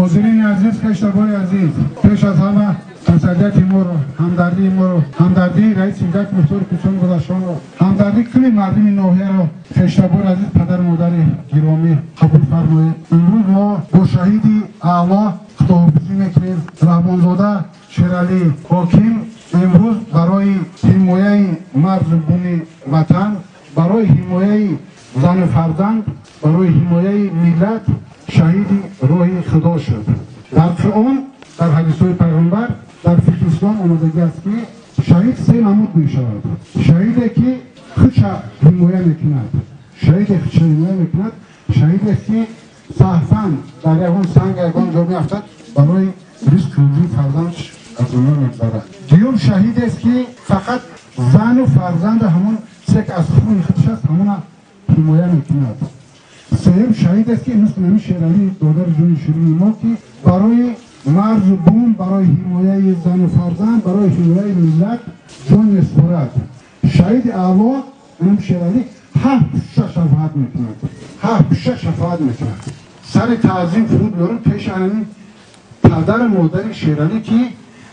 حاضرین عزیز، کشتبان عزیز، پیش از همه تسلیت ما رو، همدردی ما رو، همدردی رئیس ملت دکتر کوچان گذشتان رو، همدردی کل مردم ناحیه رو کشتبان عزیز پدر مادر گرامی قبول فرمایید. امروز ما با شهیدی اعلی خداحافظی میکنیم. رحمانزاده شیرعلی حاکم امروز برای حمایت مردم وطن، برای حمایت زن و فرزند، برای حمایت ملت شهید راه خدا شد. در قرآن، در حدیث‌های پیغمبر، در فقه اسلام آمدگی است که شهید سه نمود می شود. شهیدی که خودش حمایت میکند، شهیدی خودش حمایت میکند، شهیدی که صحفاً در یگان سنگ یگان جا میافتد برای رزق روزی فرزندش از دنیا میگذرد. دوم شهیدی است که فقط زن و فرزند همون سه از خون خودش است همون حمایت میکند. سوم شهید است که مثل نمی شیرعلی دادر جون شیرین ما که برای مرز و بوم، برای حمایت زن و فرزند، برای حمایت ملت جان میسپارد. شهید اعلی نمی شیرعلی هفت شفاعت میکند، هفت شفاعت میکند. سر تعظیم فرود بیارم پیش همین پدر مادر شیرعلی که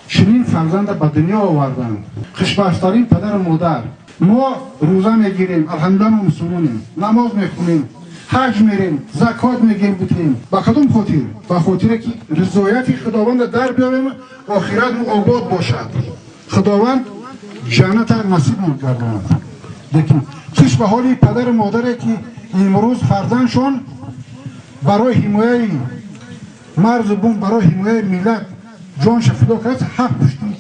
چنین فرزند به دنیا آوردند. خوشبخت‌ترین پدر مادر. ما روزه میگیریم، الحمدلله ما مسلمانیم، نماز میخونیم، حج میریم، زکات میگیم بتیم. با کدوم خاطر؟ با خاطر که رضایت خداوند در بیاریم، آخرت آباد باشد. خداوند جنت نصیب می‌گرداند. لیکن خوش به حال پدر و مادری که امروز فرزندشون برای حمایت مرز بوم، برای حمایت ملت جانش فدا کرد، حق پشتی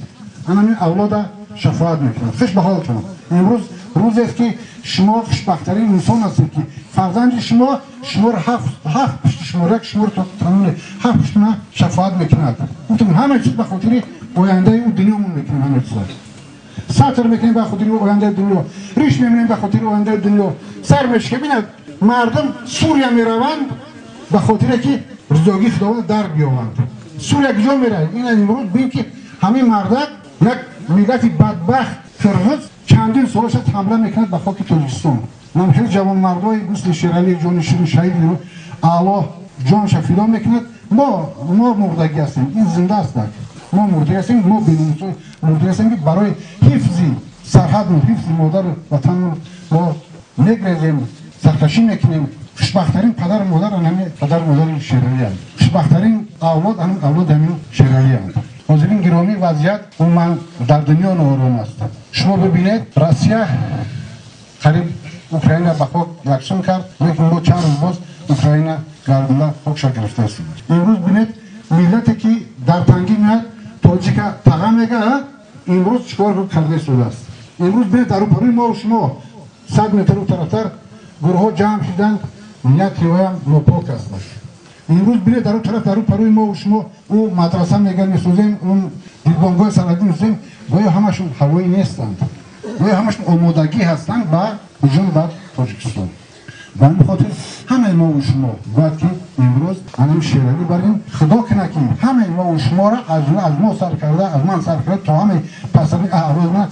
همین اولاد شفاعت میکنند. خوش به حالتون. امروز روزی است که شما خوشبخت‌ترین انسان هستید که فرزند شما رو هفت پشت شما را شما رو قانون هفت پشت شفاعت میکند. اون همه چیز به خاطر آینده اون دنیامون میکنیم. همه چیز سطر میکنیم به خاطر آینده دنیا، ریش میمونیم به خاطر آینده دنیا. سر میشه ببینید مردم سوریه میروند به خاطر که رضایت خداوند در بیاورند. سوریه کجا میره؟ این امروز ببین که همین مردک یک ملت بدبخت فرغت چندین سالش حمله میکند به خاک تاجیکستان. من خیلی جوان مردای مثل شیرعلی جان شیرین شهید اعلی جانش فدا میکند. ما مردگی هستیم، این زنده است. ما مردگی هستیم، ما بینیم مردگی هستیم که برای حفظ سرحد و حفظ مادر وطن ما نگریزیم، سرکشی میکنیم. خوشبخت‌ترین پدر مادر همین پدر مادر شیرعلی است. خوشبخت‌ترین اولاد همین اولاد همین شیرعلی است. حاضرین گرامی وضعیت من در دنیا ناآرام است. شما ببینید روسیه قریب اوکراین را به خاک یکسان کرد، لیکن با چند روز باز اوکراین گردنده خاکش گرفته است. امروز ببینید ملتی که در تنگی میاد تاجیک تقا میگه امروز چیکار کرده شده است. امروز ببینید در پروی ما و شما 100 متر اون طرفتر گروه ها جمع شدند، نیت هم ناپاک است. امروز ببینید در اون طرف در پروی ما و شما او مدرسه میگن میسازیم، اون دیدبانگاه سرحدی میسازیم، گویا همشون هوایی نیستند، گویا همشون آمادگی هستند با هجوم بر تاجیکستان. به این خاطر همه ما و شما باید که امروز همین شیرعلی بریم خدا کنه که همه ما و شما را از ما سر کرده، از من سر کرده تا همه پسرین اعراض من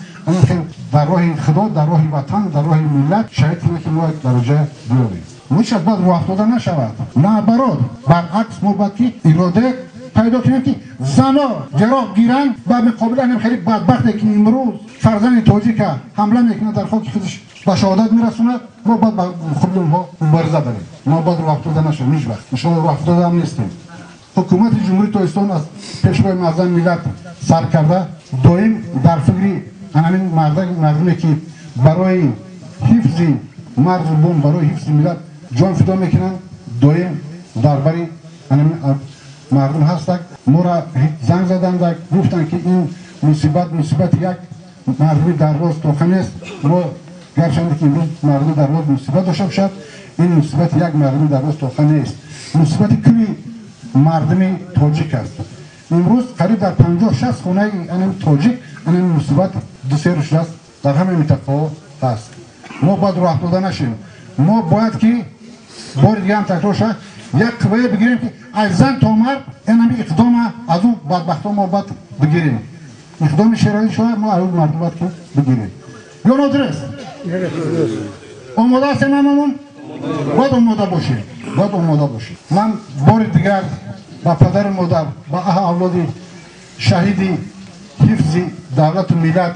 در راه خدا، در راه وطن، در راه ملت شهید کنه که ما یک درجه بیاریم. میشه بعد رو افتاده نشود، نه برعکس ما باید که اراده پیدا کنیم که زنا جراح گیرن به مقابل همین خیلی بدبختی که امروز فرزند تاجیک حمله میکنه در خاک خودش به شهادت میرسونه، ما باید خود اونها مبارزه بریم. ما باید رو افتاده نشیم، هیچ وقت شما رو افتاده هم نیستیم. حکومت جمهوری تاجیکستان از پیشروی مردم ملت سر کرده، دائم در فکر همین مردمی که برای حفظ مرز و بوم، برای حفظ ملت جان فدا میکنن، دائم درباره همین مردم هستند. ما را زنگ زدند گفتند که این مصیبت یک مردمی در راست داخل است. ما گرچند که امروز مردم در راست مصیبت داشته باشد، این مصیبت یک مردمی در راست داخل نیست، مصیبت کلی مردم تاجیک است. امروز قریب در 50-60 خانه این تاجیک این مصیبت دو سه روز است در همه منطقه هست. ما باید راه افتاده نشیم. ما باید که بار دیگه هم تکرار شد یک قوه بگیریم که از زن تا مرد این همی اقدام از اون بدبختان ما باید بگیریم. اقدام شیرعلی شده ما از اون مرد باید که بگیریم. یا نادر است؟ آماده هستیم هممون؟ باید آماده باشیم. من بار دیگر با پدر مادر با اولاد شهیدی حفظ دولت و ملت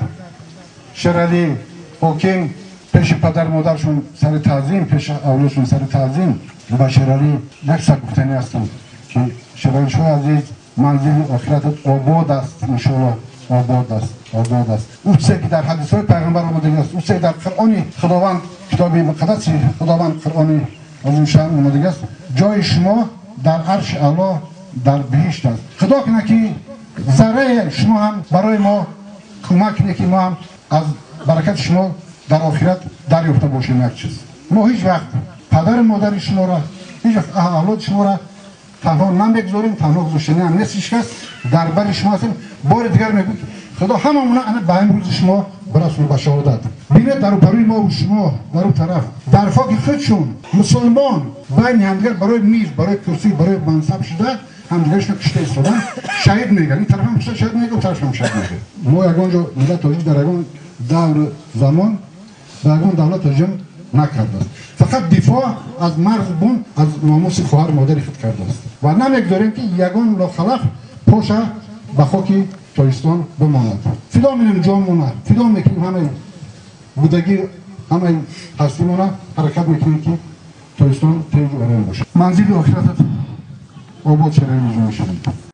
شرعی حاکم پیش پدر مادرشون سر تعظیم پیش اولادشون سر تعظیم و شرعی نفس گفتنی هستم که شرعی شوی عزیز منزل آخرت آباد است انشاءالله آباد است او چیزی که در حدیث های پیغمبر آمده است او چیزی که در قرآن خداوند کتاب مقدس خداوند قرآن عظیم شأن آمده است جای شما در عرش اعلی در بهشت است خدا کنه که ذره شما هم برای ما کمک کنه که ما هم از برکت شما در آخرت دریافته باشیم یک چیز ما هیچ وقت پدر مادر شما را هیچ وقت اولاد شما را تنها نمیگذاریم تنها گذاشتنی هم نیستش کس در بر شما هستیم بار دیگر میگوید خدا هممون به امروز شما برسونه به شهادت بینید در روبروی ما و شما در اون طرف در فاق خودشون مسلمان بین همدیگر برای میز برای کرسی برای منصب شده همدیگرشون کشته ایستادن شهید میگن این طرف هم شهید میگه اون طرف هم شهید میگه ما یگان جا ملت تاجیک در یگان دور زمان در یگان دولت رژیم نکرده است فقط دفاع از مرز بون از ناموس خواهر مادر خود کرده است و نمیگذاریم که یگان لاخلف پاشه به خاک تاجیکستان بماند فدا می‌کنیم جانمون فدا می‌کنیم همه بودگی همه هستیمون حرکت می‌کنیم که تاجیکستان تیج و آرام باشه منزل آخرتت آباد شرعی می‌شود